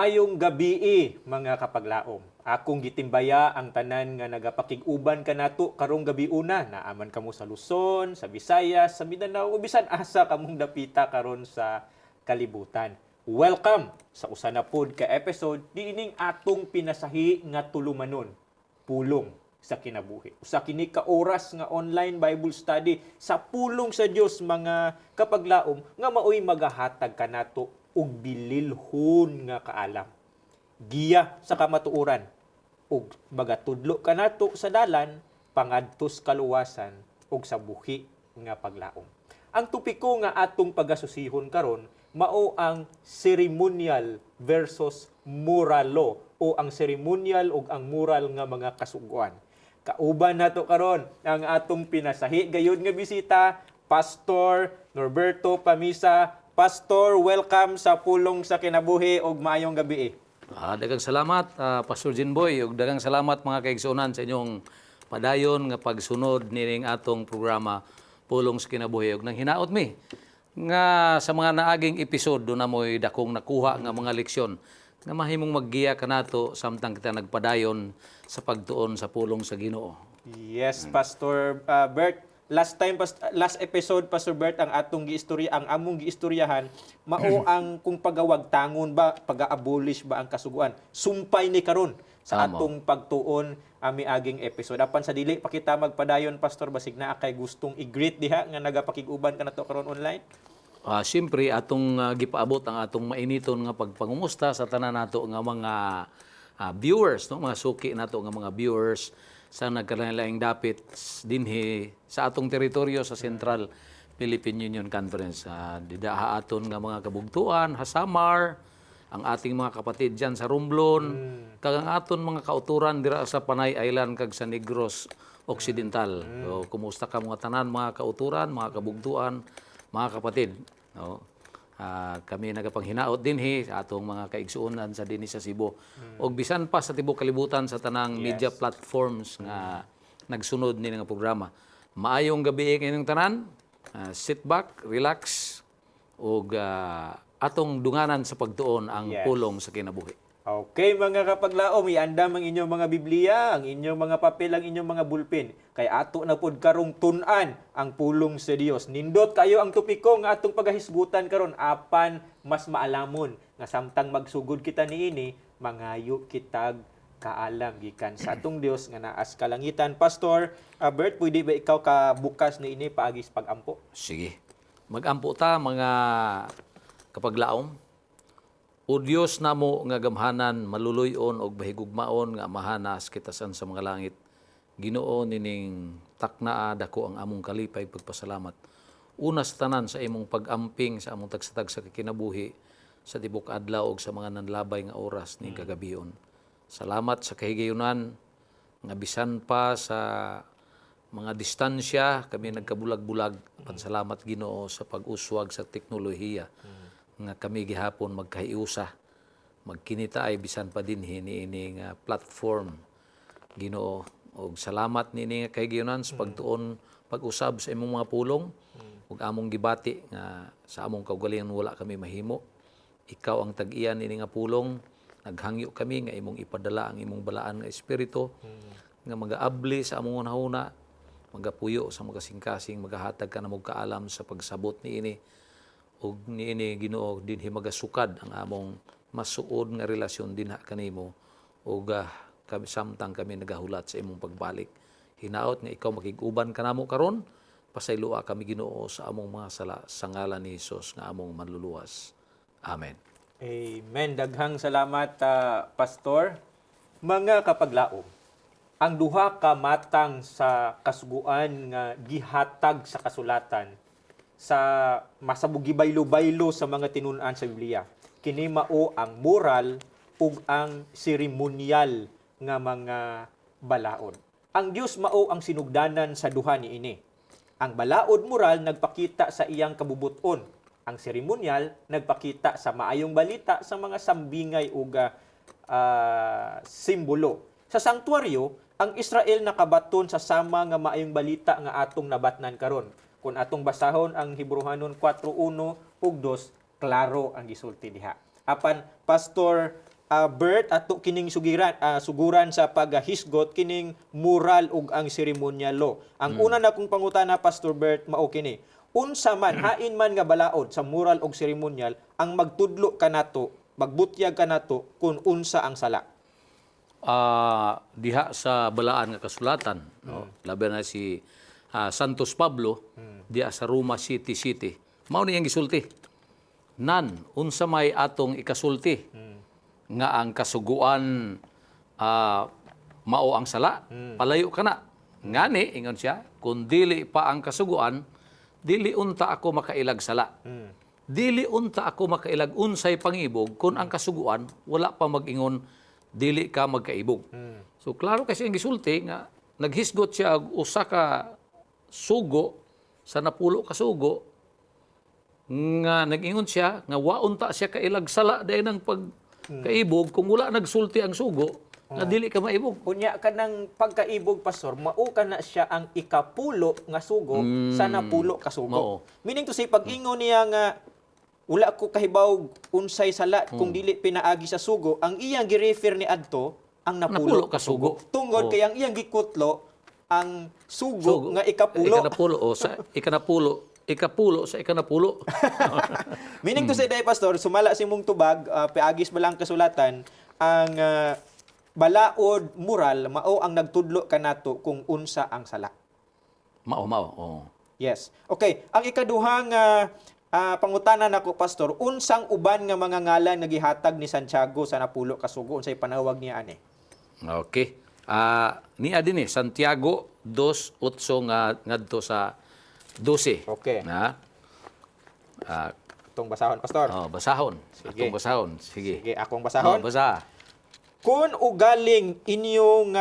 Maayong gabi mga kapaglaom. Akong gitimbaya ang tanan nga nagapakig-uban kanato karong gabi una. Naaman kamo sa Luzon, sa Visayas, sa Mindanao, o bisan asa kamong dapita karon sa kalibutan. Welcome sa usa na pod ka episode diining atong pinasahi nga tulumanon, pulong sa kinabuhi. Usa kini ka oras nga online Bible study sa pulong sa Dios mga kapaglaom nga maoy magahatag kanato og bililhon nga kaalam. Giya sa kamatuoran ug magatudlo kanato sa dalan pangadtos kaluwasan ug sa buhi nga paglaom. Ang topiko nga atong pagasusihon karon mao ang ceremonial versus moral law o ang ceremonial ug ang moral nga mga kasuguan. Kauban nato karon ang atong pinasahi gayud nga bisita, Pastor Norberto Pamisa. Pastor, welcome sa pulong sa kinabuhi ug maayong gabi. Daghang salamat, Pastor Jinboy, ug daghang salamat mga kaigsuonan sa inyong padayon nga pagsunod nining atong programa Pulong sa Kinabuhi. Ug nang hinaot mi nga sa mga naaging episode do na mo'y dakong nakuha nga mga leksyon nga mahimong maggiya kanato samtang kita nagpadayon sa pagtuon sa pulong sa Ginoo. Yes, Pastor Bert. Last episode, Pastor Bert, ang atong ang among giistoryahan, mao ang kung pagawag tangon ba, pag-abolish ba ang kasuguan. Sumpay ni karon sa atong pagtuon ami aging episode. Apan sa dili pakita magpadayon, Pastor, basig na kay gustong i-greet diha nga nagapakig-uban kanato karon online. Siyempre, atong gipaabot ang atong mainiton nga pagpangumusta sa tanan nato nga mga viewers, no? Mga suki nato nga mga viewers sa nagkalain-laing dapit dinhi sa atong teritoryo sa Central Philippine Union Conference. Didaha aton nga mga kabugtuan, Hasamar, ang ating mga kapatid dyan sa Romblon, kag ang aton mga kauturan dira sa Panay Island kag sa Negros Occidental. So, kumusta ka mga tanan, mga kauturan, mga kabugtuan, mga kapatid. No? Kami nagapanghinaot dinhi sa atong mga kaigsuonan sa dinhi sa Cebu. Og bisan pa sa tibuok kalibutan sa tanang media platforms nga nagsunod ni nga programa. Maayong gabi kaninyong tanan. Sit back, relax og atong dunganan sa pagtuon ang pulong sa kinabuhi. Okay, mga kapaglaom, iandam ang inyong mga Biblia, ang inyong mga papel, ang inyong mga bulpin. Kay ato na pod karong tun-an ang pulong sa Dios. Nindot kayo ang topiko nga atong pagahisgutan karon apan mas maalamon nga samtang magsugod kita niini, mangayo kitag kaalam gikan sa atong Dios nga naas kalangitan. Pastor Bert, pwede ba ikaw ka bukas niini paagis pagampo? Sige. Magampo ta mga kapaglaom. O Diyos namo nga gamhanan, maluluyon og bahigugmaon nga mahanas kitasan sa mga langit. Ginoo nining taknaa dako ang among kalipay pagpasalamat. Una sa tanan sa imong pag-amping sa among tagsatag sa kinabuhi sa tibok adlaw og sa mga nanlabay nga oras ning kagabion. Salamat sa kahigayunan nga bisan pa sa mga distansya kami nagkabulag-bulag. Pansalamat Ginoo sa pag-uswag sa teknolohiya. Nga kami gihapon magkahiusa, magkinita ay bisan pa din ini nga platform Ginoo. Og salamat nini nga kahigayunan sa pagtuon pag-usab sa imong mga pulong ug among gibati nga sa among kaugalingon wala kami mahimo. Ikaw ang tag-iyan nini nga pulong, naghangyo kami nga imong ipadala ang imong balaan nga espiritu nga magaabli sa among hunahuna, magapuyo sa mga kasing-kasing, magahatag ka na mong kaalam sa pagsabot niini. Og niini Ginoo dinhi magasukad ang among masuod nga relasyon dinha kanimo og kami samtang kami nagahulat sa imong pagbalik. Hinaot nga ikaw makig-uban kanamo karon, pasaylua kami Ginoo sa among mga sala sa ngalan ni Hesus nga among manluluwas. Amen. Amen. Daghang salamat, Pastor. Mga kapaglaom, ang duha ka matang sa kasuguan nga gihatag sa kasulatan sa masabugi baylo-baylo sa mga tinun-an sa Biblia. Kini mao ang moral ug ang seremonyal nga mga balaod. Ang Dios mao ang sinugdanan sa duha niini. Ang balaod moral nagpakita sa iyang kabubuton. Ang seremonyal nagpakita sa maayong balita sa mga sambingay ug simbolo. Sa sanktuaryo, ang Israel nakabaton sa sama nga maayong balita nga atong nabatnan karon. Kung atong basahon ang Hebrehanon 4:1 ug 2, klaro ang gisulti diha. Apan Pastor Bert ato kining suguran sa paghisgot kining moral ug ang ceremonial law. Ang una na kong pangutana, Pastor Bert, mao kini. Unsa man hain man nga balaod sa moral ug ceremonial ang magtudlo kanato, magbutyag kanato kung unsa ang sala. Diha sa balaan nga kasulatan, no? Labi na si Santos Pablo, diha sa Roma City. Mao niyang gisulti. Nan, unsa may atong ikasulti nga ang kasuguan mao ang sala, palayo ka na. Ngani, ingon siya, kung dili pa ang kasuguan, dili unta ako makailag sala. Dili unta ako makailag unsay pangibog kung ang kasuguan wala pa mag-ingon dili ka magkaibog. So klaro kasi ang gisulti nga naghisgot siya og usa ka sugo sa napulo ka sugo nga nag-ingon siya nga wa unta siya kailag sala dahil ng pagkaibog kung wala nagsulti ang sugo nga dili ka maibog. Unya ka ng pagkaibog, Pastor, mao ka na siya ang ikapulo nga sugo sa napulo ka sugo. Mao. Meaning to say, pag-ingon niya nga wala ko kahibaw unsay sala kung dili pinaagi sa sugo, ang iyang gi-refer ni adto ang napulo ka sugo. Tungod kay ang iyang gikutlo ang sugo nga ikapulo. Ikapulo sa ikanapulo. Meaning to say, dahil Pastor, sumala si mong tubag, piagis ba lang kasulatan, ang balaod moral, mao ang nagtudlo kanato kung unsa ang sala. Mao. Oh. Yes. Okay, ang ikaduhang pangutana nako, Pastor, unsang uban nga mga ngalan nagihatag ni Santiago sa napulo ka sugo, unsay panawag niya ani? Okay. Niya din Santiago 2:8 nga ngadto sa 12. Okay. Na. Itong basahon, Pastor. Basahon. Sige. Atong basahon. Sige. Sige, akong basahon. Basa. Kung ugaling inyong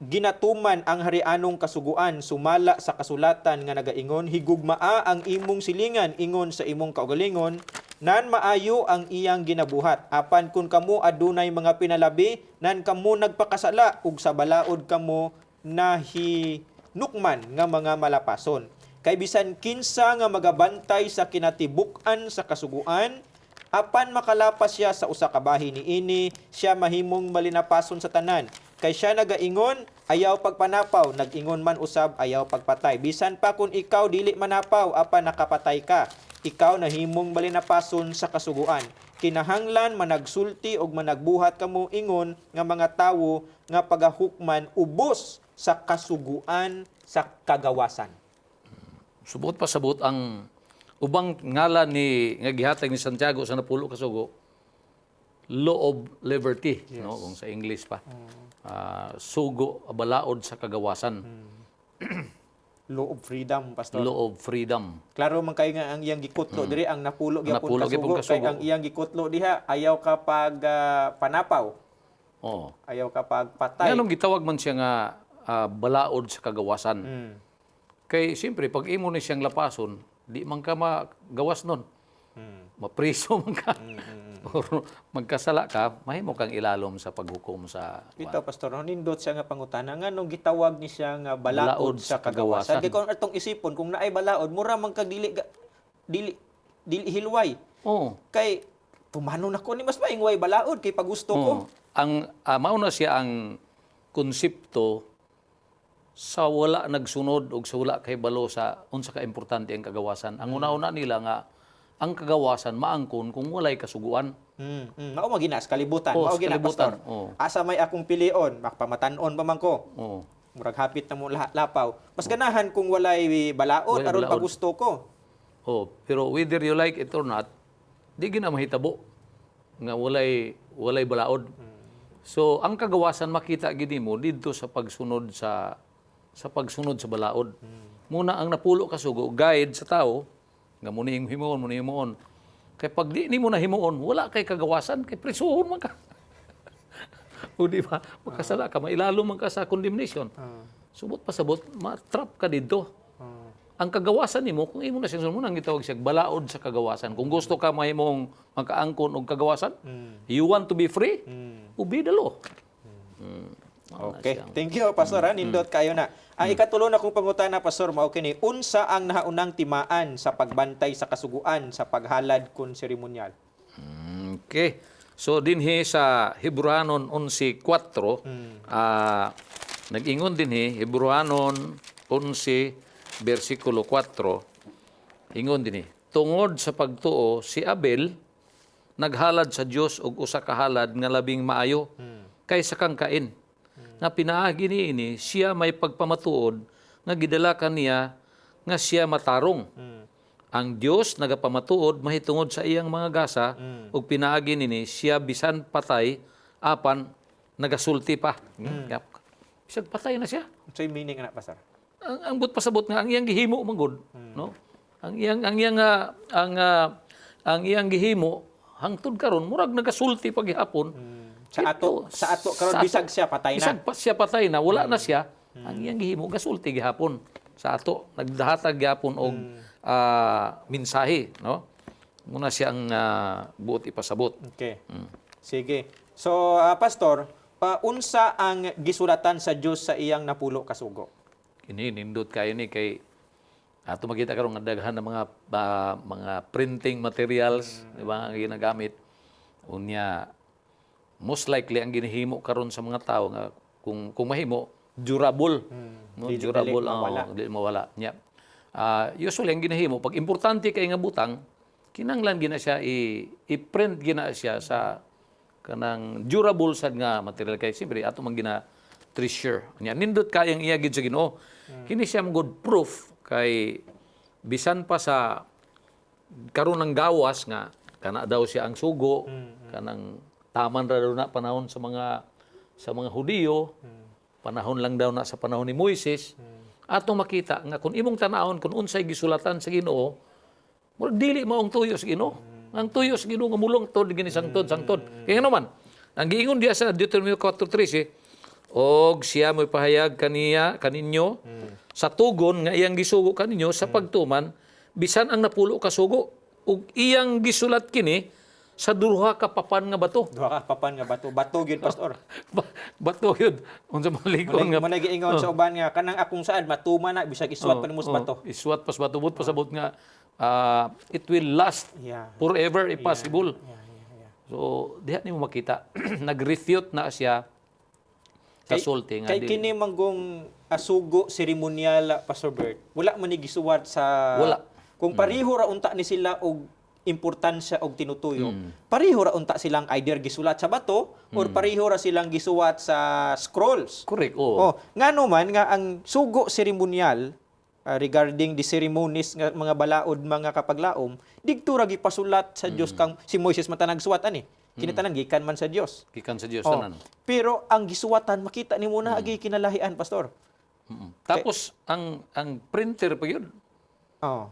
ginatuman ang harianong kasuguan, sumala sa kasulatan nga nagaingon, higugmaa ang imong silingan ingon sa imong kaugalingon, nan maayo ang iyang ginabuhat. Apan kung kamo adunay mga pinalabi, nan kamo nagpakasala, ug sa balaod kamo nahinukman nga mga malapason. Kay bisan kinsa nga magabantay sa kinatibuk-an sa kasuguan, apan makalapas siya sa usa ka bahin niini, siya mahimong malinapason sa tanan. Kay siya nagaingon, ayaw pagpanapaw, nag-ingon man usab, ayaw pagpatay. Bisan pa kung ikaw dili manapaw, apan nakapatay ka, ikaw nahimong malinapason sa kasuguan. Kinahanglan managsulti og managbuhat kamo ingon nga mga tawo nga pagahukman ubos sa kasuguan sa kagawasan. Subot pa sabot ang ubang ngalan ni nga gihatag ni Santiago sa napulo ka sugo, law of liberty, no, kung sa English pa. Sugo, balaod sa kagawasan. Law of freedom, Pastor. Law of freedom. Klaro man kay nga ang iyang gikutlo diri ang napulo Napulo gyapon gyapon kasugo, kay kasugo. ang iyang gikutlo diha ayaw kapag panapaw, Oo. ayaw kapag patay. Nganong gitawag man siya nga balaod sa kagawasan. Mm. Kay siyempre pag imo ni siyang lapason, di man ka magawas nun. Mapriso man ka. Or magkasala ka, mahimo kang ilalom sa paghukom sa Ito, Pastor, nindot siya nga pangutana nga nung gitawag ni siya nga balaod sa kagawasan. Kay kung atong isipon kung naay balaod, mura man kag dili hilway. Oo. Kay tumano na ko ni mas maingway balaod kay pagusto ko. Ang mauna siya ang konsepto sa wala nagsunod o sa wala kay balo sa unsa ka importante ang kagawasan. Ang una-una nila nga ang kagawasan maangkon kung walay kasuguan. Mao maginas kalibutan, Oo, mao sa gina, kalibutan. Pastor. Oo. Asa may akong pilion, makpamatan-on pa man ko. Oo. Murag hapit na mo lapaw. Mas ganahan kung walay balaod Walay aron balaod. pagusto ko. Oh, pero whether you like it or not, di gina mahitabo nga walay balaod. So ang kagawasan makita gid mo didto sa pagsunod sa balaod. Muna ang napulo ka sugo guide sa tao nga muna yung himuon. Kay pag di ni mo na himuon, wala kay kagawasan, kay prisuhon man ka. O di ba? Magkasala ka, mailalo man ka sa condemnation. Subot pa sabot, ma-trap ka dito. Ang kagawasan nimo kung imo na siyang sunod, ang gitawag siya balaod sa kagawasan. Kung gusto ka mahimong makaangkon og kagawasan, you want to be free, obey the law. Okay. Thank you, Pastor. Nindot kayo na. Ang ikatulo na kong pangutana, Pastor, mao kini, unsa ang nahaunang timaan sa pagbantay sa kasuguan sa paghalad kun seremonyal? Okay. So dinhi sa Hebreanon 11:4 nag-ingon dinhi Hebreanon 11 bersikulo 4 ingon dinhi tungod sa pagtuo si Abel naghalad sa Dios og usa ka halad nga labing maayo kaysa kang Cain nga pinaagi niini siya may pagpamatuod nga gidala kaniya nga siya matarong. Ang Dios nagapamatuod mahitungod sa iyang mga gasa ug pinaagi nini siya bisan patay apan nagasulti pa. Bisag patay na siya. So yung meaning na pastor. Ang but pasabot nga ang iyang gihimo manggod, no? Ang iyang gihimo hangtod karon murag nagasulti pa gihapon. Sa ato karon bisag siya patay na. Bisag pa siya patay na, wala na siya. Ang iyang gihimo gasulti gihapon sa ato nagdahatag gihapon og mensahe, no? Muna siyang buot ipasabot. Okay. Sige. So, pastor, unsa ang gisulatan sa Dios sa iyang napulo ka sugo? Ini nindot kayo ni kay ato makita karon nga daghan ng mga printing materials, di ba, ang ginagamit. Unya most likely ang ginahimo karon sa mga tao nga kung mahimo durable, no? Dili Durable mawala. dili mawala. Yeah. Usually ang ginahimo pag importante kay nga butang kinahanglan gina siya i-print gina siya sa kanang durable sad nga material kay siyempre ato man gina treasure. Nya nindot kayang iya gid sa Ginoo. Kini siya good proof kay bisan pa sa karon ng gawas nga kana daw siya ang sugo kanang taman ra daw na panahon sa mga Hudiyo. Panahon lang daw na sa panahon ni Moises. Ato makita nga kung imong tanawon kung unsay gisulatan sa Ginoo, murag dili mao ang tuyo sa Ginoo. Ang tuyo sa Ginoo nga mulong tod gini sangtod. Kaya naman, ang giingon diya sa Deuteronomy 4:13, og siya mo'y pahayag kaninyo sa tugon nga iyang gisugo kaninyo sa pagtuman bisan ang napulo ka sugo ug iyang gisulat kini sa duha ka papan nga bato. Duha ka papan nga bato. Bato gyud pastor. Bato yun. Unsa malikon nga. Muna giingon sa uban nga kanang akong saan matuma na bisag iswat pa nimo sa bato. Iswat pas bato but pasabot nga it will last Yeah. forever if possible. Yeah. So diha nimo makita nag-refute na siya sa sulti nga Kay kini manggong sugo seremonyal Pastor Bert. Wala man ni gisuwat sa Wala. Kung pareho ra unta ni sila og importansya og tinutuyo. Pareho ra unta silang either gisulat sa bato or pareho ra silang gisuwat sa scrolls. correct. Ngano man nga ang sugo seremonyal regarding the ceremonies nga mga balaod mga kapaglaom, digto ra gipasulat sa Dios kang si Moises man tanang suwat ani. Kini tanan gikan man sa Dios. Gikan sa Dios tanan. Pero ang gisuwatan makita nimo na agi kinalahian pastor. Tapos ang printer pa yun.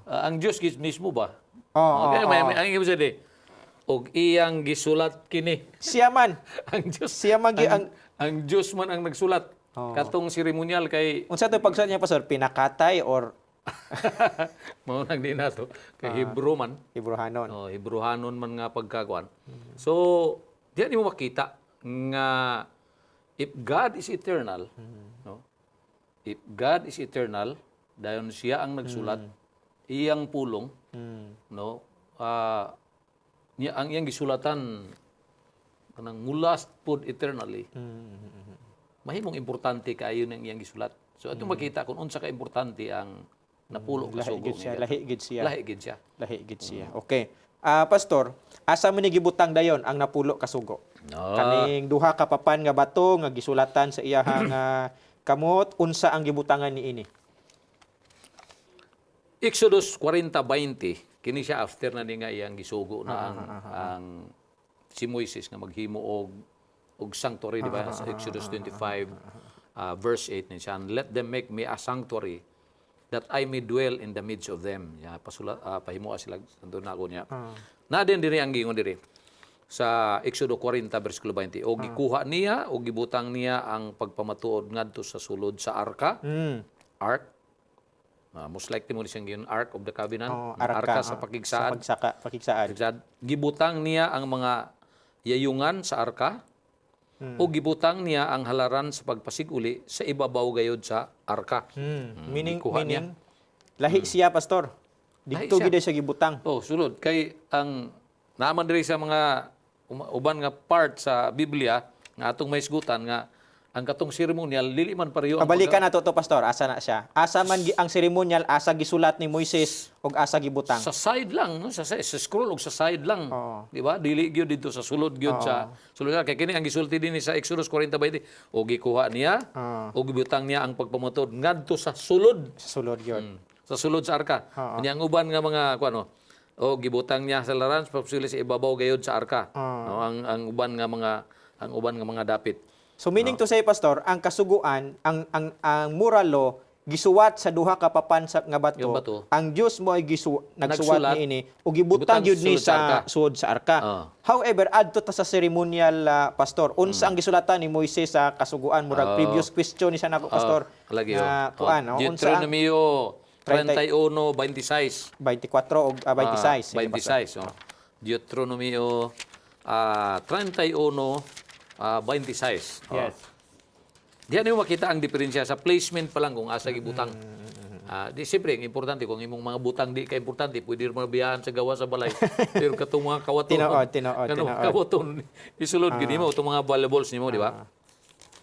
Ang Dios mismo ba? Kaya may ang ibig sabihin, og iyang gisulat kini. Siya man. Ang Dios. Siya man ang Dios man ang nagsulat. Katong seremonyal kay unsa to pagsulat niya pastor, pinakatay or mao nang di nato kay Hebrew man. Hebrehanon. Hebrehanon man nga pagkakuan. So, diyan mo makita nga if God is eternal, no? If God is eternal, dayon siya ang nagsulat, iyang pulong, no? Ang iyang gisulatan kanang mula pod eternally. Mahimong importante kaayo ng iyang gisulat. So ato makita kung unsa ka importante ang napulo ka sugo. Lahi gid siya. Lahi gid siya. Okay. Pastor, asa man ni gibutang dayon ang napulo ka sugo? Kaning duha ka papan nga bato nga gisulatan sa iyahang kamot, unsa ang gibutangan niini? Exodus 40:20 kini siya after na ni nga iyang gisugo na ang si Moises nga maghimo og sanctuary, di ba? Sa Exodus 25 verse 8 ni siya, let them make me a sanctuary that I may dwell in the midst of them. Ya pahimo sila santo na ako niya. Na din diri ang giingon diri sa Exodus 40 bersikulo 20. O gikuha niya o gibutang niya ang pagpamatuod ngadto sa sulod sa arka. Ark. Most likely mo siyang giyon Ark of the Covenant. Arka sa pakigsaan. Sa pakigsaan. Gibutang niya ang mga yayungan sa arka. O gibutang niya ang halaran sa pagpasiguli sa ibabaw gayod sa arka. Meaning lahi siya pastor. Dito gid siya gibutang. Sulod kay ang naman diri sa mga uban nga part sa Biblia nga atong maisgutan nga ang katong seremonyal dili man pareho ang Pabalikan nato to pastor, asa na siya? Asa man ang ceremonial, asa gisulat ni Moises ug asa gibutang? sa side lang, no? sa scroll o sa side lang. Oo. Di ba? Dili gyud dito sa sulod gyud sa sulod. Kay kini ang gisulti din sa Exodus 40:20 o gikuha niya o gibutang niya ang pagpamatod ngadto sa sulod. Sa sulod yun. Sa sulod sa arka. Unya ang uban nga mga kuano o gibutang niya sa laran pagpasuli sa ibabaw gayud sa arka. No, ang uban nga mga dapit. So meaning to say pastor, ang kasuguan, ang moral law gisuwat sa duha ka papan sa nga bato. Yung bato. Ang Dios mo ay nagsuwat Nagsulat. niini ug gibutang Gibutang gyud ni sulod sa arka. sa suod sa arka. However, adto ta sa ceremonial pastor, unsa ang gisulatan ni Moises sa kasuguan murag previous question ni sa nako pastor. Lagi nga kuan, unsa ang Deuteronomio 31:26. 24 ug 26. Sige, pastor. 26. Deuteronomio 31:26. Yes. Diyan mo makita ang diferensya sa placement pa lang kung asa gibutang. Di siyempre, ang importante kung imong mga butang di ka importante, pwede rin mabiyahan sa gawa sa balay. Pero katong mga kawaton, Tinuod. kawaton, isulod gini mo itong mga valuables nimo, di ba?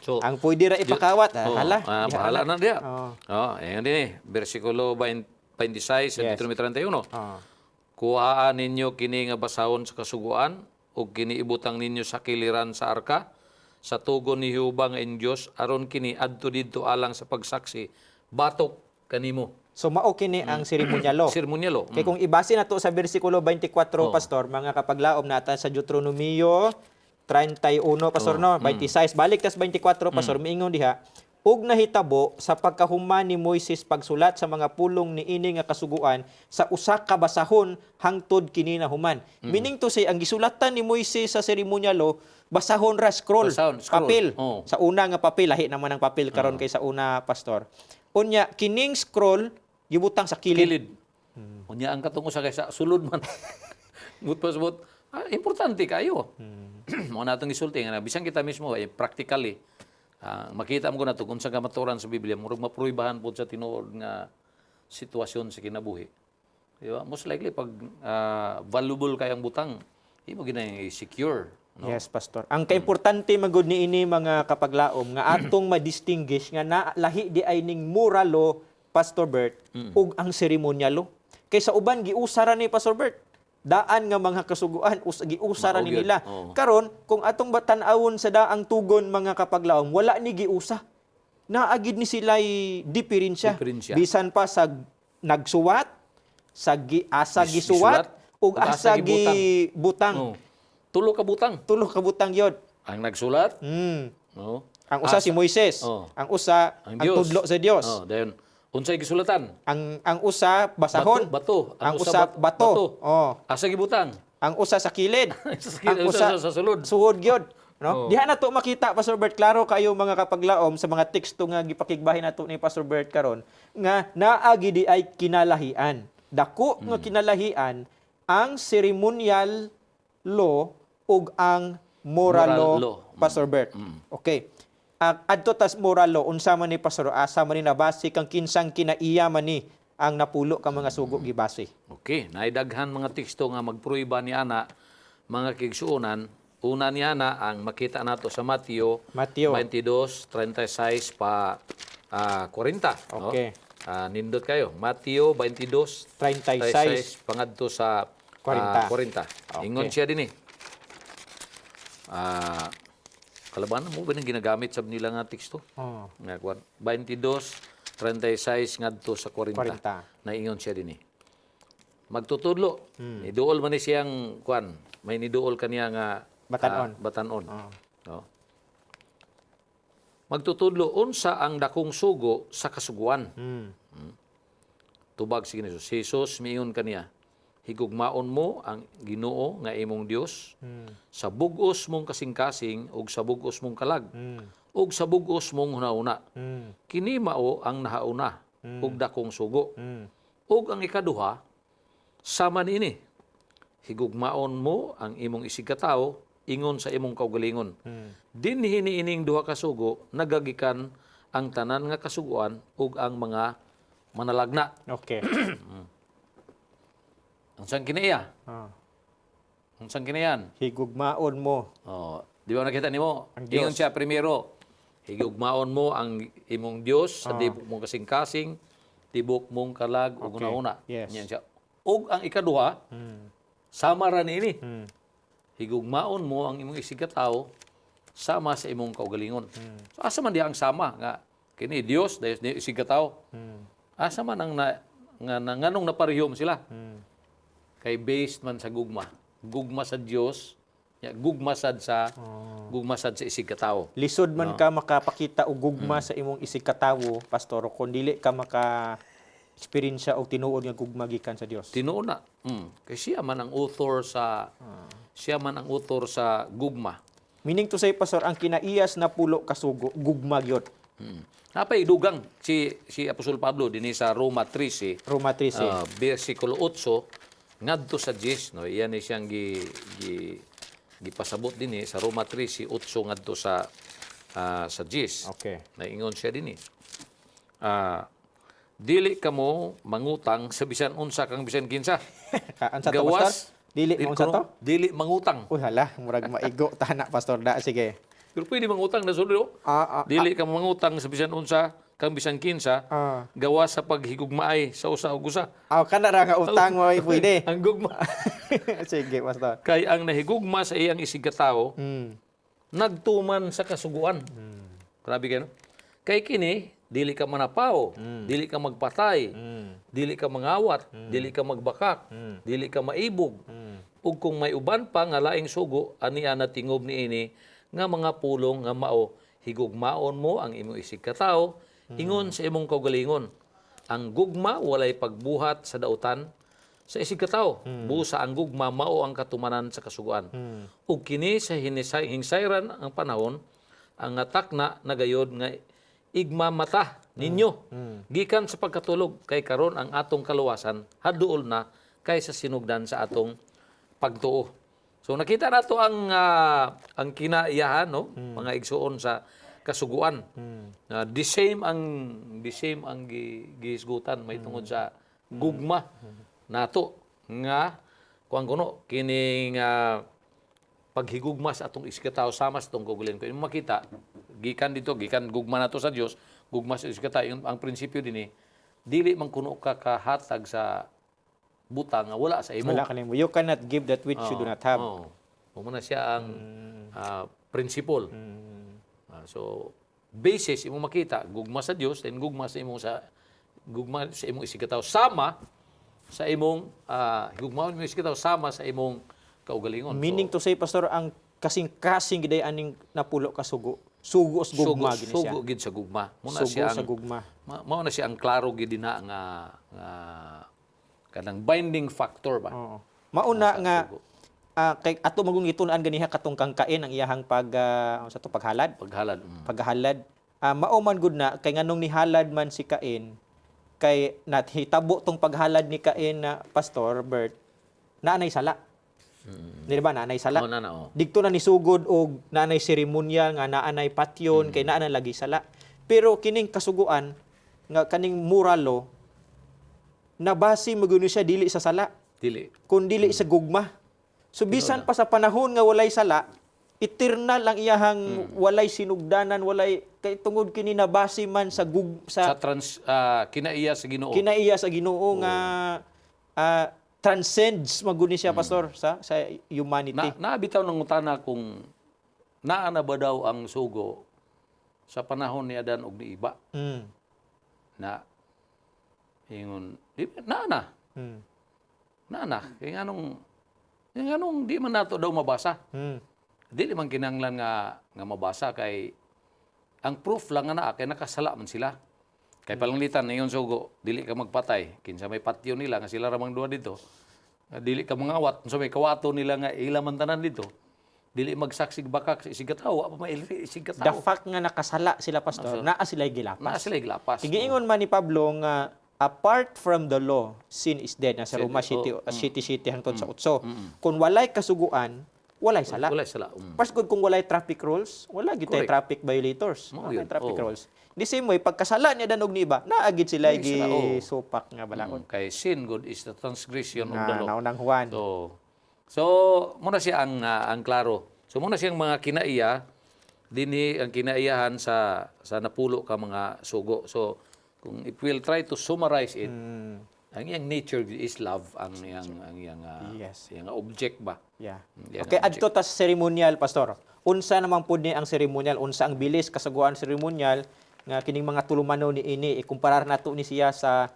So, Ang pwede ra ipakawat, hala. bahala na diya. Oo. Ayan din versikulo 26 sa Yes. Deuteronomio 31. Kuhaan ninyo kini nga basahon sa kasuguan ug kini ibutang ninyo sa kiliran sa arka sa tugon ni Jehova nga inyong Dios aron kini adto didto alang sa pagsaksi batok kanimo. So mao kini ang ceremonial law. Seremonyalo. Kay kung ibase nato sa bersikulo 24 pastor, mga kapaglaom nata sa Deuteronomio 31 pastor no, 26 balik tas 24 pastor miingon diha ug nahitabo sa pagkahuman ni Moises pagsulat sa mga pulong ni ini nga kasuguan sa usa ka basahon hangtod kini nahuman. Meaning to say ang gisulatan ni Moises sa ceremonial law basahon ra scroll, Basahon, scroll. papel. Oo. Sa una nga papel lahi naman ang papel karon kay sa una pastor. Unya kining scroll gibutang sa kilid. Kilid. Unya ang katong usa kay sa sulod man. But pasabot, importante kayo. Mo natong isulti nga bisan kita mismo practically makita mo ko na ito kung saan kamaturan sa Biblia, murag mapruibahan po sa tinuod nga sitwasyon sa kinabuhi. Di ba? Most likely, pag valuable kayang butang, hindi mo ginay-secure. No? Yes, pastor. Ang kaimportante magud ni ini mga kapaglaom nga atong ma-distinguish nga na lahi di ay ning moral law, Pastor Bert, ug ang ceremonial law. Kay sa uban giusara ni Pastor Bert. Daan nga mga kasuguan giusara ni Mao gyud. nila. Oo. Karon kung atong batan-awon sa daang tugon mga kapaglaom, wala ni giusa. Naagid ni sila'y diferensya. Diferensya. Bisan pa sa nagsuwat, sa asa gisuwat, ug asa gibutang. Oh. Tulo ka butang. Tulo ka butang yod. Ang nagsulat, Mm. no? Ang usa si Moises. Oh. Ang usa ang Diyos. tudlo sa Dios. Oh, dayon. Unsay gisulatan? Ang usa basahon. Bato. Ang usa bato. Oh. Asa gibutang? Ang usa sa kilid. Ang Usa sa sulod. Suhod gyud. Oh. No? Diha na to makita Pastor Bert klaro kayo mga kapaglaom sa mga teksto nga gipakigbahin nato ni Pastor Bert karon nga naagi di ay kinalahian. Dako nga kinalahian ang ceremonial law ug ang moral law, Pastor Bert. Okay. Adto tas moral law unsa man ni pastor asa man ni nabase kang kinsang kinaiya man ni ang napulo ka mga sugo gibase. Okay, naidaghan mga teksto nga magpruiba ni ana mga kigsuonan. Una ni ana ang makita nato sa Mateo Mateo. 22:36 pa 40. No? Okay. Nindot kayo. Mateo 22:36 pangadto sa 40. 40. Ingon siya din kalabanan mo ba nang ginagamit sa nila nga teksto? Oh. Nga kuan 22:36 ngadto sa 40. 40. Naingon siya din Magtutudlo. Niduol man ni siyang kuan. May niduol kaniya nga Batanon. batanon. No? Magtutudlo unsa ang dakong sugo sa kasuguan. Tubag si Jesus. Si Jesus miingon kaniya, higugmaon mo ang Ginoo nga imong Dios sa bugos mong kasing-kasing ug sa bugos mong kalag ug sa bugos mong hunahuna. Kini mao ang nahauna ug dakong sugo. Ug ang ikaduha sama niini. Higugmaon mo ang imong isig katawo ingon sa imong kaugalingon. Dinhi niining duha ka sugo nagagikan ang tanan nga kasuguan ug ang mga manalagna. Okay. Ang sang kinaiya? Ah. Unsang kinayan? Higugmaon mo. Oh, di ba nakita nimo? Ang Diyos. Ingon siya primero, higugmaon mo ang imong Dios sa tibok mong kasing-kasing, tibok mong kalag ug Okay. una-una. Yes. Yan siya. Ug ang ikaduha, sama ra niini. Mm. Higugmaon mo ang imong isigataw sama sa imong kaugalingon. So asa man diha ang sama nga kini Dios dahil ni isigataw. Asa man ang nganong naparehom sila? Kay based man sa gugma. Gugma sa Dios, ya gugmasad sa isigataw. Lisod man ka makapakita og gugma sa imong isigkatawo, pastor, kun dili ka maka eksperyensya og tinuod nga gugma gikan sa Dios. Tinuod na. Kay siya man ang author sa gugma. Meaning to say, pastor, ang kinaias na pulo kasugo gugma gyud. Napay dugang si Apostol Pablo dinhi sa Roma 13, Roma 13. versikulo 8 ngadto sa 10, no, iyan ni siyang gipasabot dinhi sa Roma 13 8 ngadto sa 10. Okay. Naingon siya dinhi. Dili kamo mangutang sa bisan unsa kang bisan kinsa. Ansa to, pastor? Dili mo unsa to? Dili mangutang. Uy, hala, murag maigo tana, pastor. Da, sige. Pero pwede mangutang na sulo. Dili ka mangutang sa bisan unsa kang bisan kinsa. Gawas sa paghigugmaay sa usa ug usa. Kana ra nga utang mo pwede. Ang gugma. Sige, pastor. Kay ang nahigugma sa iyang isigatawo, Mm. nagtuman sa kasuguan. Grabe kayo. Kay kini, dili ka manapaw, dili ka magpatay, dili ka mangawat, dili ka magbakak, dili ka maibog. Ug kung may uban pa nga laing sugo, aniya na tingob niini nga mga pulong nga mao, higugmaon mo ang imong isigkatawo, ingon sa imong kaugalingon. Ang gugma walay pagbuhat sa dautan sa isigkatawo. Busa ang gugma mao ang katumanan sa kasuguan. Ug kini sa hingsayran ang panahon, ang natakna nagayod nga igma mata ninyo. Gikan sa pagkatulog kay karon ang atong kaluwasan haduol na kaysa sinugdan sa atong pagtuo. So nakita nato ang kinaiyahan, no, mga igsuon sa kasuguan. The same ang gihisgutan may tungod sa gugma nato nga kuan kuno kining paghigugma sa atong isigataw sama sa atong kaugalingon. Kung makita gikan gugma nato sa Dios, gugma sa isigataw ang prinsipyo dinhi, dili man kuno ka kahatag sa butang nga wala sa imo. Wala ka nimo. You cannot give that which you do not have. Mo na siya ang principle. So basis imo makita gugma sa Dios then gugma sa imong isigataw sama sa imong higugmaon mo isigataw sama sa imong kaugalingon. Meaning to say, pastor, ang kasing-kasing giday aning napulo ka sugo. Sugo sa gugma gini siya. Sugo gid sa gugma. Sugo sa gugma. Mao na siya ang klaro gid na nga kanang binding factor ba. Oo. Mauna Sa nga sugo. kay ato magong itun-an ganiha katong kangkain ang iyahang sa to paghalad. Paghalad. Paghalad. Mao man gud na kay nganong nihalad man si Cain kay nathitabo tong paghalad ni Cain na Pastor Bert naanay sala. Di ba naanay sala? Oo, na. Dikto na nisugod og naanay seremonyal nga naanay patyon kay naanay lagi sala. Pero kining kasuguan nga kaning moralo nabasi maguno siya dili sa sala Dili. kun dili sa gugma. So bisan pa sa panahon nga walay sala, eternal ang iyahang walay sinugdanan, walay kay tungod kini nabasi man sa Sa kinaiya sa Ginoo. kinaiya sa Ginoo nga transcends maguni siya pastor sa humanity. Naabitaw ng utana kung naa na ba daw ang sugo sa panahon ni Adan ug ni Iba Mm. na ingon na. Mm. Na. Kaya nganong di man nato daw mabasa. Mm. Di man kinanglan nga mabasa kay ang proof lang nga kay nakasala man sila. Kay palanglitan na yun sugo, dili ka magpatay. Kinsa may patyo nila nga sila ramang duha dito. Dili ka mangawat, so may kawato nila nga ilaman tanan dito. Dili magsaksig bakak sa isigataw, apa may The isigataw. fact nga nakasala sila pastor, naa sila gilapas. Na sila iglapas. Giingon man ni Pablo nga apart from the law, sin is dead. Nasa Sin, Roma oh, city hangtod sa 8. Kung walay kasuguan, walay sala. Wala sila. Pas good kung walay traffic rules, wala gyud tay Correct. traffic violators. Mao Wala yun, traffic oo. rules. Di same way pagkasala niya danog ni iba, naagid sila Naagid sila, oo. supak nga balaod. Kay sin good is the transgression of the law. Naunang Juan. So, So, muna siya ang klaro. So, muna siyang mga kinaiya, dinhi ang kinaiyahan sa napulo ka mga sugo. So, kung if we'll try to summarize it, ang iyang nature is love, ang iyang Yes. iyang object ba? Yeah. Yan Okay, ang adto ta sa ceremonial, pastor. Unsa naman pud ni ang ceremonial, unsa ang bilis kasaguan ceremonial nga kining mga tulumano ni ini ikumparar nato ni siya sa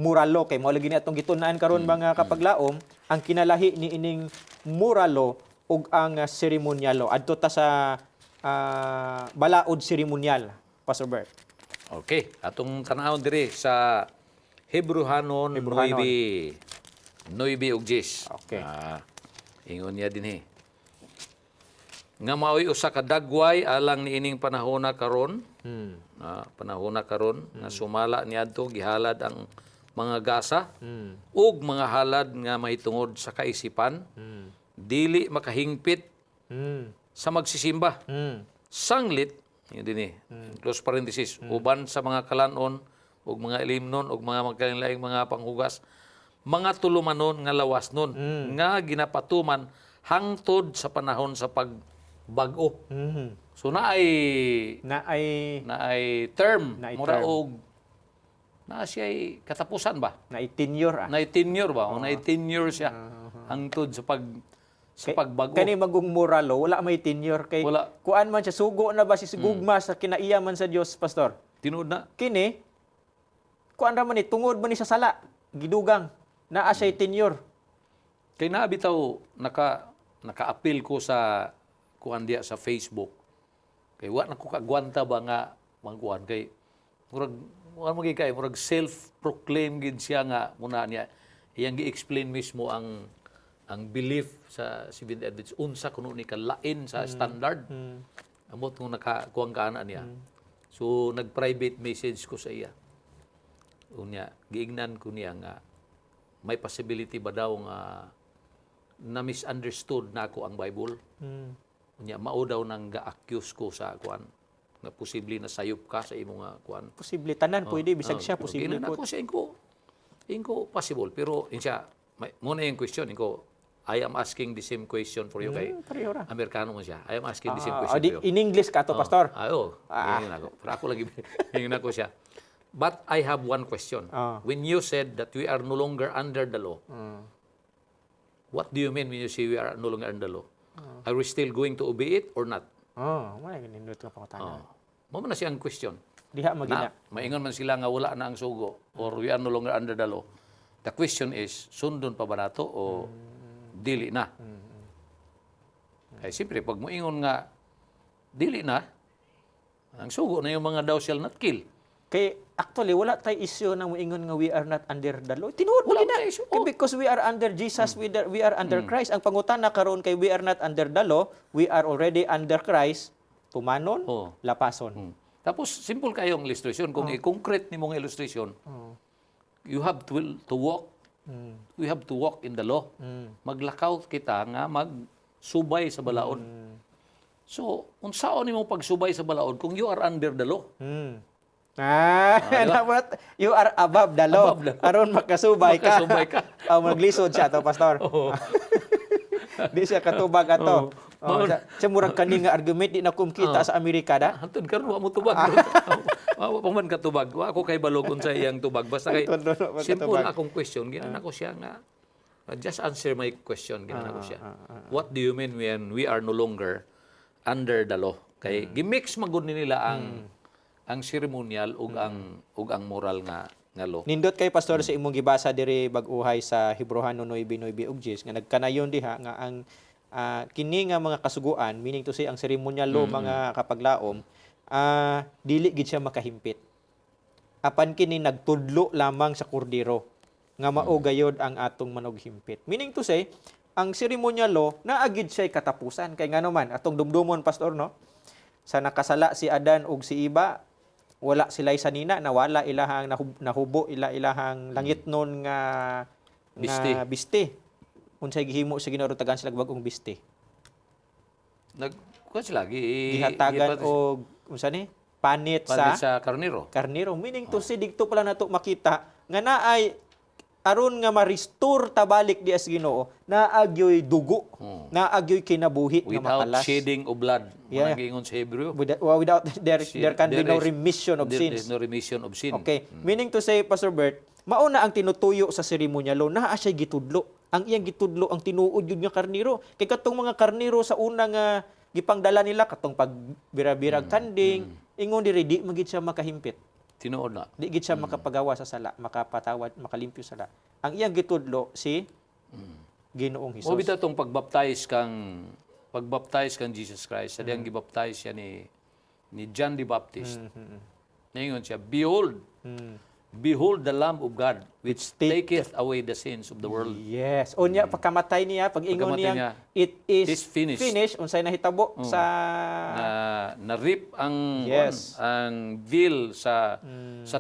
muralo kay mao lagi ni atong gitun-an karon mga kapaglaom ang kinalahi ni ining muralo ug ang ceremonialo. Adto ta sa balaod ceremonial, Pastor Bert. Okay, atong tanawon diri sa Hebrehanon 9 ug 10. Okay. Ingon niya dinhi. Nga maoy usa ka dagway alang niining panahona karon. Panahona karon nga sumala niadto gihalad ang mga gasa ug mga halad nga mahitungod sa kaisipan. Dili makahingpit sa magsisimba. Sanglit, yun din close parenthesis, uban sa mga kalanon ug mga ilimnon ug mga magkalaing mga panghugas, mga tulumanon nga lawas nun, nga ginapatuman hangtod sa panahon sa pagbag-o. So naay term, Naay mura term. og na siya'y katapusan ba? Na tenure Naay tenure ba? O naay tenure siya hangtod sa pagbago. Kani magong muralo wala may tenure kay Wala. kuan man siya sugo na ba si gugma sa kinaiya man sa Dios, pastor. Tinuod na. Kini kuan ra man ni tungod man ni sa sala gidugang naa siya tenure. Kay naabitaw naka-appeal ko sa kuan diya sa Facebook. Kay wa na ko kagwanta ba nga magkuan kay murag self-proclaim gid siya nga muna niya iyang gi-explain mismo ang belief sa Seventh Adventist unsa kuno ni kalain sa standard. Amot kung nakakuang kaana niya. So nag-private message ko sa iya. Unya giingnan ko niya nga may possibility ba daw nga na misunderstood na ako ang Bible. Unya mao daw nang ga-accuse ko sa kuan nga posible na sayop ka sa imong kuan. Posible tanan pwede bisag siya Pero posible ginan po. ako siya inko possible pero insya muna yung question inko I am asking the same question for you kay Pareho ra. Amerikano mo siya. I am asking the same question for you. In English ka to, pastor. Oo. Yun ako. Pero ako lagi yun ako siya. But I have one question. When you said that we are no longer under the law, what do you mean when you say we are no longer under the law? Are we still going to obey it or not? Wala nindot nga pangutana. Mao man na siyang question. Diha magina. Maingon man sila nga wala na ang sugo or we are no longer under the law. The question is, sundon pa ba nato o dili na? Kaya siyempre, pag moingon nga dili na, ang sugo na yung mga thou shall not kill. Kay actually wala tay issue nang moingon nga we are not under the law. Tinuod mo Wala gina. tay issue. Kay because we are under Jesus, we are under Christ. Ang pangutana karon kay we are not under the law, we are already under Christ. Tumanon, lapason. Tapos, simple kayong illustration. Kung i-concrete ni mong illustration, you have to walk. We have to walk in the law. Maglakaw kita nga magsubay sa balaod. So, unsaon nimo pagsubay sa balaod kung you are under the law? Dapat you are above the law. Above the law. Aron makasubay ka. Makasubay ka. Maglisod siya to, pastor. Di siya katubag ato. Siya murag kani nga argument di na kumkita sa Amerika da. Hantod karon wa mo tubag. Wa pa man katubag. Wa ako kay balogon sa iyang tubag. Basta kay Hantod wa simple katubag. akong question. Ginan ako siya nga just answer my question. Ginan ako siya. What do you mean when we are no longer under the law? Kay gimix magud ni nila ang ceremonial ug ang moral nga law. Nindot kay pastor sa imong gibasa diri bag-uhay sa Hebrehanon 9:9 ug 10 nga nagkanayon diha nga ang kini nga mga kasuguan, meaning to say ang ceremonial law mga kapaglaom, dili gid siya makahimpit. Apan kini nagtudlo lamang sa kordero nga mao gayod ang atong manughimpit. Meaning to say, ang ceremonial law naagid siya katapusan kay ngano man atong dumdumon pastor no. Sa nakasala si Adan ug si Iba, wala sila'y sanina, nawala ilahang nahubo ilahang langit nun nga biste. Unsay gihimo sa Ginoo tagan sila bagong biste. Kuan sila Gihatagan og unsa ni? Panit sa sa karnero. karnero. Meaning to say digto pala nato makita nga naay aron nga ma-restore tabalik di as Ginoo, naagyoy dugo, naagyoy kinabuhi nga Without matalas. shedding of blood. Yeah. Mga giingon sa Hebrew. Without there can be no There is- remission of there sins. is no remission of sin. Okay. Meaning to say, Pastor Bert, mauna ang tinutuyo sa seremonyal law, naa siya gitudlo. Ang iyang gitudlo, ang tinuod yun nga karniro. Kay katong mga karniro sa unang gipangdala nila, katong pagbirabirag tanding, ingon diri, di magid siya makahimpit. Tinuod na. Di gid siya makapagawa sa sala, makapatawad, makalimpyo sala. Ang iyang gitudlo si Ginoong Hesus. Mo bitaw tong pagbaptize kang Jesus Christ. Sa diyang gibaptize siya ni John the Baptist. Ngayon siya, Behold the Lamb of God, which taketh away the sins of the world. Yes. Unya pagkamatay niya, pag ingon Pagkamatay niya, niya, it is is finished. Unsay nahitabo sa Na-rip ang Yes. ang veil sa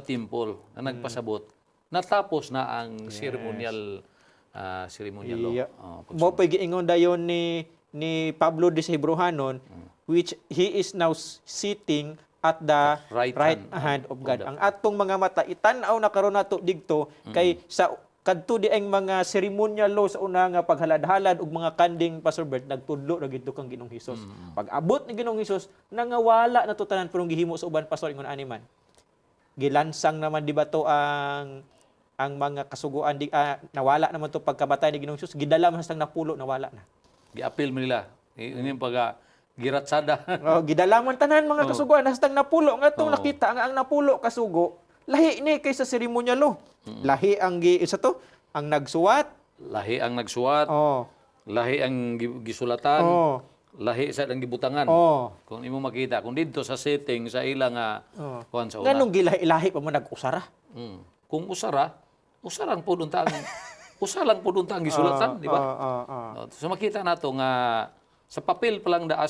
temple na nagpasabot. Natapos na ang ceremonial law. Yeah. Mo pag giingon dayon ni Pablo de sa Hebrehanon, which he is now sitting at the Right right hand hand of God. of Ang atong mga mata itan-aw na karon nato digto kay sa kadto di ang mga ceremonial law sa una nga paghalad-halad og mga kanding Pastor Bert nagtudlo ra gid kang Ginoong Hesus. Pag abot ni Ginoong Hesus nangawala na to tanan pero gihimo sa uban pastor ingon ani man. Gilansang naman di ba to ang mga kasuguan nawala naman to pagkabatay ni Ginoong Hesus, gidala man hastang napulo nawala na. Gi-appeal mo nila. Ini pag giratsada. Gidala man tanan mga kasuguan hastang napulo ngatong nakita ang napulo kasugo lahi ni kaysa ceremonial law. Lahi ang isa to ang nagsuwat. Lahi ang nagsuwat, Oh. lahi ang gisulatan, Oh. lahi sa ang gibutangan. Oh. Kung imo makita, kung dito sa setting sa ilang kuan sa una. Nganong gilahi-lahi pa man nag-usara? Kung usarang pud unta ang usalang pud unta ang gisulatan, di ba? So makita nato nga sa papel pa lang daa